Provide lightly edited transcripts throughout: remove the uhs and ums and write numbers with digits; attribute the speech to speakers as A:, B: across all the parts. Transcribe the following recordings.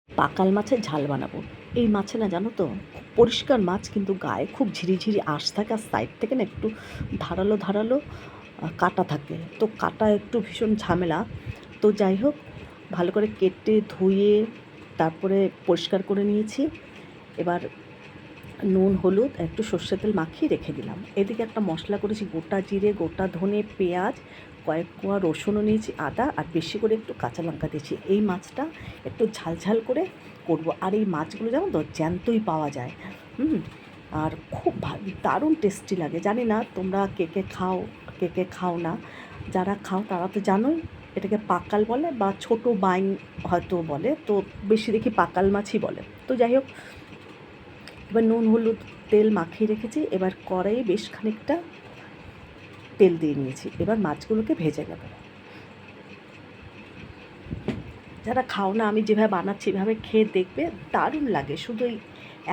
A: পাকাল মাছের ঝাল বানাবো। এই মাছে না জানো তো, খুব পরিষ্কার মাছ, কিন্তু গায়ে খুব ঝিরিঝিরি আঁশ থাকে, আর সাইড থেকে না একটু ধারালো ধারালো কাঁটা থাকে। তো কাঁটা একটু ভীষণ ঝামেলা। তো যাই হোক, ভালো করে কেটে ধুয়ে তারপরে পরিষ্কার করে নিয়েছি। এবার নুন হলুদ একটু সর্ষের তেল মাখিয়ে রেখে দিলাম। এদিকে একটা মশলা করেছি, গোটা জিরে, গোটা ধনে, পেঁয়াজ, কয়েক কোয়া রসুনও নিয়েছি, আদা, আর বেশি করে একটু কাঁচা লঙ্কা দিয়েছি। এই মাছটা একটু ঝালঝাল করে করব। আর এই মাছগুলো যেমন তো জ্যান্তই পাওয়া যায়। আর খুব দারুণ টেস্টি লাগে। জানি না তোমরা কে কে খাও, কে কে খাও না। যারা খাও তারা তো জানোই, এটাকে পাকাল বলে বা ছোট বাইন হয়তো বলে। তো বেশি দেখি পাকাল মাছই বলে। তো যাই হোক, এবার নুন হলুদ তেল মাখিয়ে রেখেছি। এবার কড়াইয়ে বেশ খানিকটা তেল দিয়ে নিয়েছি। এবার মাছগুলোকে ভেজে নেব। যারা খাও না, আমি যেভাবে বানাচ্ছি এভাবে খেয়ে দেখবে, দারুণ লাগে। শুধু এই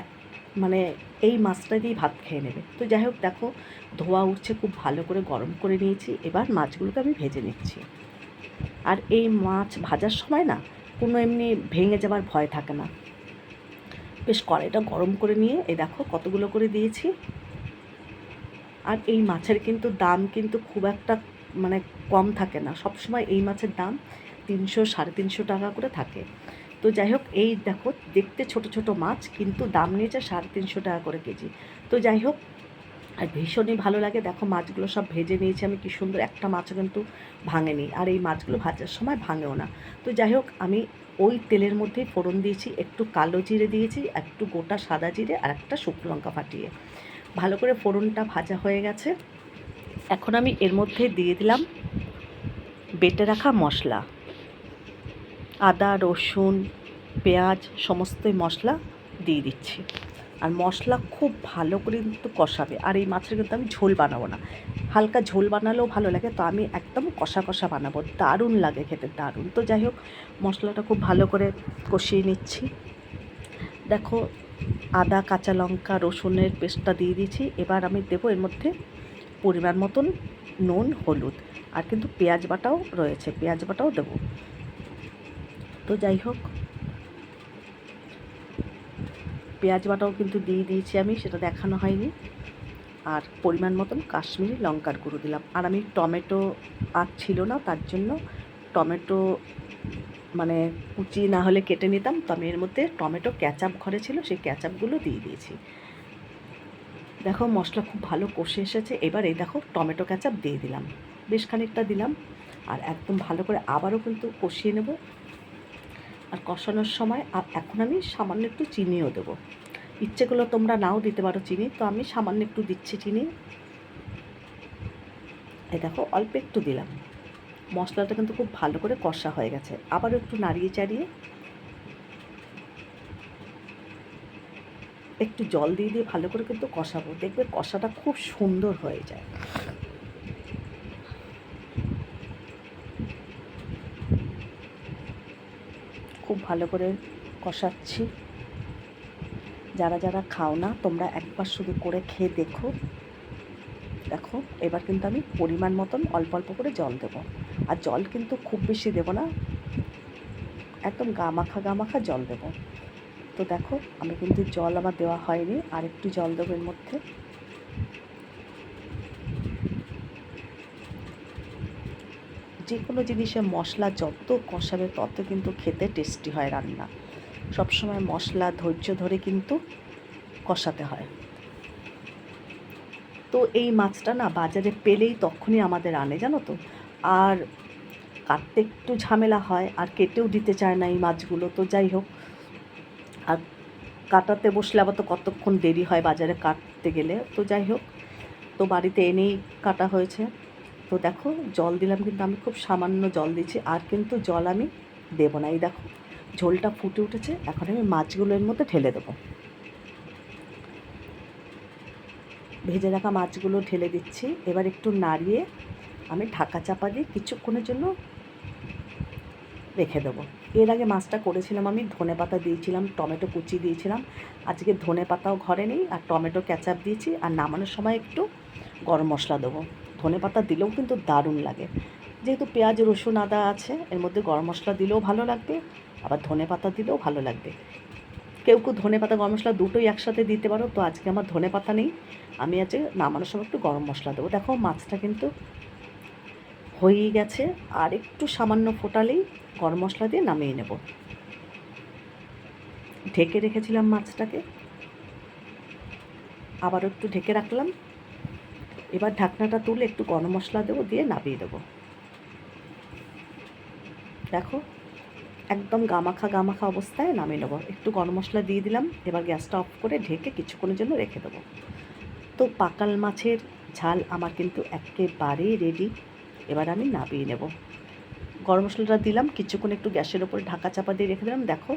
A: এক মানে এই মাছটা দিয়েই ভাত খেয়ে নেবে। তো যাই হোক, দেখো ধোয়া উঠছে, খুব ভালো করে গরম করে নিয়েছি। এবার মাছগুলোকে আমি ভেজে নিচ্ছি। আর এই মাছ ভাজার সময় না কোনো এমনি ভেঙে যাবার ভয় থাকে না। বেশ কড়াইটা গরম করে নিয়ে এই দেখো কতগুলো করে দিয়েছি। আর এই মাছের কিন্তু দাম কিন্তু খুব একটা কম থাকে না। সবসময় এই মাছের দাম 300 350 টাকা করে থাকে। তো যাই হোক, এই দেখো দেখতে ছোট ছোট মাছ, কিন্তু দাম নিয়েছে 350 টাকা করে কেজি। তো যাই হোক, আর ভীষণই ভালো লাগে। দেখো মাছগুলো সব ভেজে নিয়েছি আমি, কি সুন্দর, একটা মাছও কিন্তু ভাঙেনি। আর এই মাছগুলো ভাজার সময় ভাঙেও না। তো যাই হোক, আমি ওই তেলের মধ্যেই ফোড়ন দিয়েছি, একটু কালো জিরে দিয়েছি, একটু গোটা সাদা জিরে, আর একটা শুকনো লঙ্কা ফাটিয়ে। ভালো করে ফোড়নটা ভাজা হয়ে গেছে। এখন আমি এর মধ্যে দিয়ে দিলাম বেটে রাখা মশলা, আদা রসুন পেঁয়াজ সমস্তই মশলা দিয়ে দিচ্ছি। আর মশলা খুব ভালো করে কিন্তু কষাবে। আর এই মাছের কিন্তু আমি ঝোল বানাবো না, হালকা ঝোল বানালেও ভালো লাগে। তো আমি একদম কষা কষা বানাবো, দারুণ লাগে খেতে, দারুণ। তো যাই হোক, মশলাটা খুব ভালো করে কষিয়ে নিচ্ছি। দেখো আদা কাঁচা লঙ্কা রসুনের পেস্টটা দিয়ে দিয়েছি। এবার আমি দেবো এর মধ্যে পরিমাণ মতন নুন হলুদ, আর কিন্তু পেঁয়াজ বাটাও রয়েছে, পেঁয়াজ বাটাও দেবো। তো যাই হোক, পেঁয়াজ বাটাও কিন্তু দিয়ে দিয়েছি আমি, সেটা দেখানো হয়নি। আর পরিমাণ মতন কাশ্মীরি লঙ্কার গুঁড়ো দিলাম। আর আমি টমেটো আর ছিল না, তার জন্য টমেটো কুচি না হলে কেটে নিতাম। তো আমি এর মধ্যে টমেটো ক্যাচাপ ঘরে ছিল, সেই ক্যাচাপগুলো দিয়ে দিয়েছি। দেখো মশলা খুব ভালো কষে এসেছে। এবার এই দেখো টমেটো ক্যাচাপ দিয়ে দিলাম, বেশ খানিকটা দিলাম। আর একদম ভালো করে আবারও কিন্তু কষিয়ে নেব। আর কষানোর সময় এখন আমি সামান্য একটু চিনিও দেবো। ইচ্ছেগুলো তোমরা নাও দিতে পারো চিনি, তো আমি সামান্য একটু দিচ্ছি চিনি। এই দেখো অল্প একটু দিলাম। মশলাটা কিন্তু খুব ভালো করে কষা হয়ে গেছে। আবারও একটু নাড়িয়ে চাড়িয়ে একটু জল দিয়ে দিয়ে ভালো করে কিন্তু কষাবো। দেখবে কষাটা খুব সুন্দর হয়ে যায়। খুব ভালো করে কষাচ্ছি। যারা যারা খাও না তোমরা একবার শুধু করে খেয়ে দেখো। দেখো এবার কিন্তু আমি পরিমাণ মতন অল্প অল্প করে জল দেবো। আর জল কিন্তু খুব বেশি দেবো না, একদম গা মাখা জল দেবো। তো দেখো আমি কিন্তু জল আমার দেওয়া হয়নি, আর একটু জল দেবো এর মধ্যে। যে কোনো জিনিসে মশলা যত কষাবে তত কিন্তু খেতে টেস্টি হয় রান্না। সবসময় মশলা ধৈর্য ধরে কিন্তু কষাতে হয়। তো এই মাছটা না বাজারে পেলেই তখনই আমাদের আনে, জানো তো। আর কাটতে একটু ঝামেলা হয়, আর কেটেও দিতে চায় না এই মাছগুলো। তো যাই হোক, আর কাটাতে বসলে আবার তো কতক্ষণ দেরি হয় বাজারে কাটতে গেলে। তো যাই হোক, তো বাড়িতে এনেই কাটা হয়েছে। তো দেখো জল দিলাম, কিন্তু আমি খুব সামান্য জল দিচ্ছি, আর কিন্তু জল আমি দেবো না। এই দেখো ঝোলটা ফুটে উঠেছে। এখন আমি মাছগুলো এর মধ্যে ঢেলে দেবো। ভেজে রাখা মাছগুলো ঢেলে দিচ্ছি। এবার একটু নাড়িয়ে আমি ঢাকা চাপা দিয়ে কিছুক্ষণের জন্য রেখে দেবো। এর আগে মাছটা করেছিলাম আমি, ধনেপাতা দিয়েছিলাম, টমেটো কুচি দিয়েছিলাম। আজকে ধনেপাতাও ঘরে নেই, আর টমেটো ক্যাচাপ দিয়েছি। আর নামানোর সময় একটু গরম মশলা দেবো। ধনেপাতা দিলেও কিন্তু দারুণ লাগে। যেহেতু পেঁয়াজ রসুন আদা আছে এর মধ্যে, গরম মশলা দিলেও ভালো লাগবে। আবার ধনেপাতা দিলেও ভালো লাগবে। কেউ কেউ ধনেপাতা গরম মশলা দুটোই একসাথে দিতে পারো, তো আজকে আমার ধনেপাতা নেই, আমি আজকে নামানোর সময় একটু গরম মশলা দেবো। দেখো মাছটা কিন্তু হয়েই গেছে, আর একটু সামান্য ফোটালেই গরম মশলা দিয়ে নামিয়ে নেব। ঢেকে রেখেছিলাম মাছটাকে, আবার একটু ঢেকে রাখলাম। এবার ঢাকনাটা তুলে একটু গরম মশলা দেবো, দিয়ে নামিয়ে দেবো। দেখো একদম গামাখা গামাখা অবস্থায় নামিয়ে নেবো। একটু গরম মশলা দিয়ে দিলাম, এবার গ্যাসটা অফ করে ঢেকে কিছুক্ষণের জন্য রেখে দেবো। তো পাকাল মাছের ঝাল আমার কিন্তু একেবারেই রেডি। এবার আমি নামিয়ে নেব। গরম মশলাটা দিলাম, কিছুক্ষণ একটু গ্যাসের ওপরে ঢাকা চাপা দিয়ে রেখে দিলাম। দেখো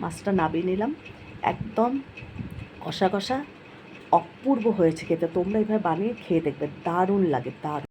A: মাছটা নামিয়ে নিলাম, একদম কষা কষা অপূর্ব হয়েছে খেতে। তোমরা এইভাবে বানিয়ে খেয়ে দেখবে, দারুণ লাগে, দারুণ।